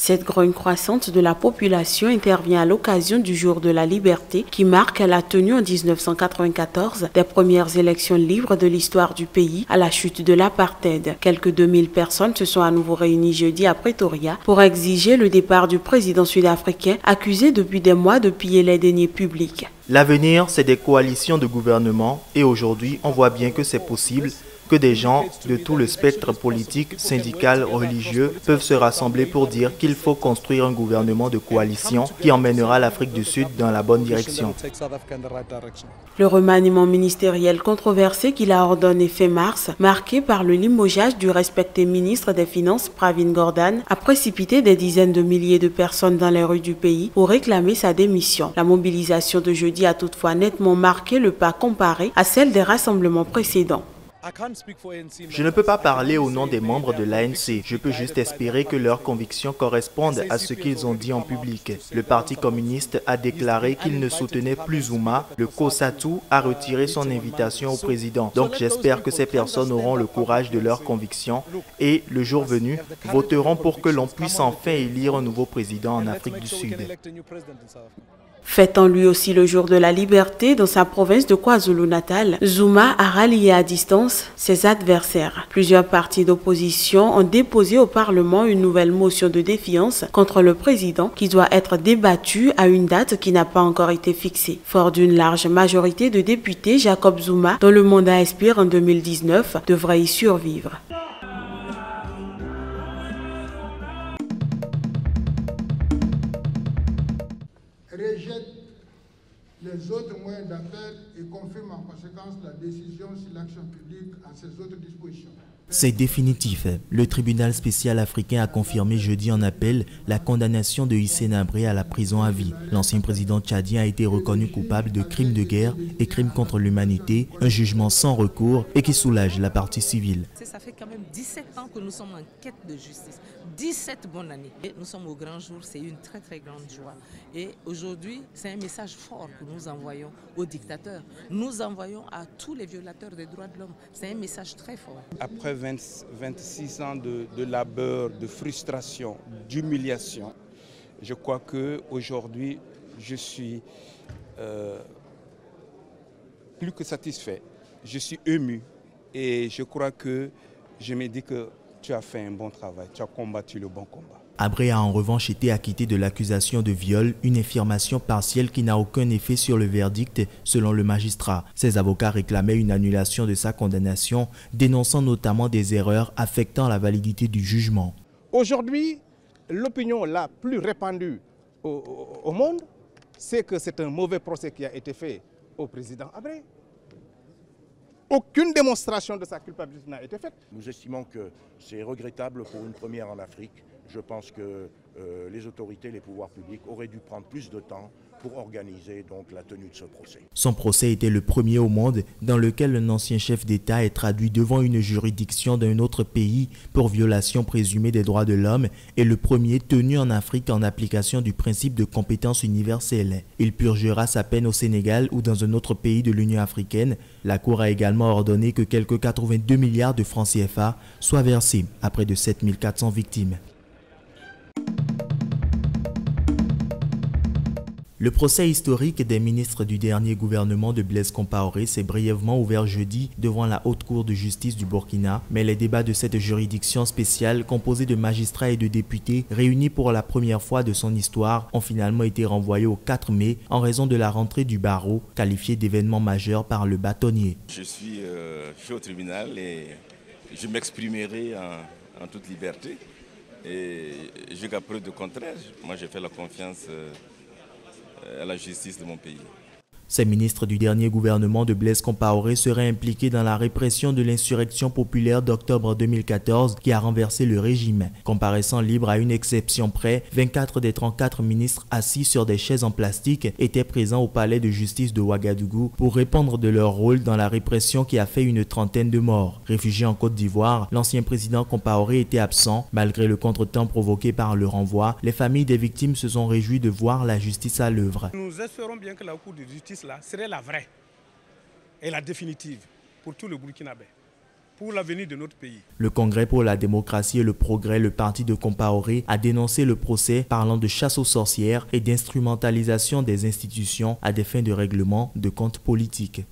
Cette grogne croissante de la population intervient à l'occasion du Jour de la Liberté qui marque la tenue en 1994 des premières élections libres de l'histoire du pays à la chute de l'apartheid. Quelques 2000 personnes se sont à nouveau réunies jeudi à Pretoria pour exiger le départ du président sud-africain accusé depuis des mois de piller les deniers publics. L'avenir, c'est des coalitions de gouvernement et aujourd'hui, on voit bien que c'est possible, que des gens de tout le spectre politique, syndical, religieux peuvent se rassembler pour dire qu'il faut construire un gouvernement de coalition qui emmènera l'Afrique du Sud dans la bonne direction. Le remaniement ministériel controversé qu'il a ordonné fin mars, marqué par le limogeage du respecté ministre des Finances Pravin Gordhan, a précipité des dizaines de milliers de personnes dans les rues du pays pour réclamer sa démission. La mobilisation de jeudi a toutefois nettement marqué le pas comparé à celle des rassemblements précédents. Je ne peux pas parler au nom des membres de l'ANC. Je peux juste espérer que leurs convictions correspondent à ce qu'ils ont dit en public. Le Parti communiste a déclaré qu'il ne soutenait plus Zuma. Le COSATU a retiré son invitation au président. Donc j'espère que ces personnes auront le courage de leurs convictions et, le jour venu, voteront pour que l'on puisse enfin élire un nouveau président en Afrique du Sud. Fêtant lui aussi le jour de la liberté dans sa province de KwaZulu-Natal, Zuma a rallié à distance ses adversaires. Plusieurs partis d'opposition ont déposé au Parlement une nouvelle motion de défiance contre le président qui doit être débattue à une date qui n'a pas encore été fixée. Fort d'une large majorité de députés, Jacob Zuma, dont le mandat expire en 2019, devrait y survivre. Rejette les autres moyens d'appel et confirme en conséquence la décision sur l'action publique à ses autres dispositions. C'est définitif. Le tribunal spécial africain a confirmé jeudi en appel la condamnation de Hissène Habré à la prison à vie. L'ancien président tchadien a été reconnu coupable de crimes de guerre et crimes contre l'humanité, un jugement sans recours et qui soulage la partie civile. Ça fait quand même 17 ans que nous sommes en quête de justice. 17 bonnes années. Et nous sommes au grand jour, c'est une très très grande joie. Et aujourd'hui, c'est un message fort que nous envoyons aux dictateurs. Nous envoyons à tous les violateurs des droits de l'homme. C'est un message très fort. Après 26 ans de labeur, de frustration, d'humiliation, je crois qu'aujourd'hui, je suis plus que satisfait. Je suis ému et je crois que je me dis que tu as fait un bon travail, tu as combattu le bon combat. Habré a en revanche été acquitté de l'accusation de viol, une affirmation partielle qui n'a aucun effet sur le verdict selon le magistrat. Ses avocats réclamaient une annulation de sa condamnation, dénonçant notamment des erreurs affectant la validité du jugement. Aujourd'hui, l'opinion la plus répandue au monde, c'est que c'est un mauvais procès qui a été fait au président Habré. Aucune démonstration de sa culpabilité n'a été faite. Nous estimons que c'est regrettable pour une première en Afrique. Je pense que les autorités, les pouvoirs publics auraient dû prendre plus de temps pour organiser donc la tenue de ce procès. Son procès était le premier au monde dans lequel un ancien chef d'État est traduit devant une juridiction d'un autre pays pour violation présumée des droits de l'homme et le premier tenu en Afrique en application du principe de compétence universelle. Il purgera sa peine au Sénégal ou dans un autre pays de l'Union africaine. La Cour a également ordonné que quelques 82 milliards de francs CFA soient versés à près de 7400 victimes. Le procès historique des ministres du dernier gouvernement de Blaise Compaoré s'est brièvement ouvert jeudi devant la Haute Cour de justice du Burkina, mais les débats de cette juridiction spéciale composée de magistrats et de députés réunis pour la première fois de son histoire ont finalement été renvoyés au 4 mai en raison de la rentrée du barreau, qualifiée d'événement majeur par le bâtonnier. Je suis au tribunal et je m'exprimerai en toute liberté et jusqu'à preuve de contraire. Moi, j'ai fait la confiance à la justice de mon pays. Ces ministres du dernier gouvernement de Blaise Compaoré seraient impliqués dans la répression de l'insurrection populaire d'octobre 2014 qui a renversé le régime. Comparaissant libre à une exception près, 24 des 34 ministres assis sur des chaises en plastique étaient présents au palais de justice de Ouagadougou pour répondre de leur rôle dans la répression qui a fait une trentaine de morts. Réfugié en Côte d'Ivoire, l'ancien président Compaoré était absent. Malgré le contretemps provoqué par le renvoi, les familles des victimes se sont réjouies de voir la justice à l'œuvre. Nous espérons bien que la Cour de justice là serait la vraie et la définitive pour tout le Burkinabé. pour l'avenir de notre pays. Le Congrès pour la démocratie et le progrès, le parti de Compaoré, a dénoncé le procès parlant de chasse aux sorcières et d'instrumentalisation des institutions à des fins de règlement de comptes politiques.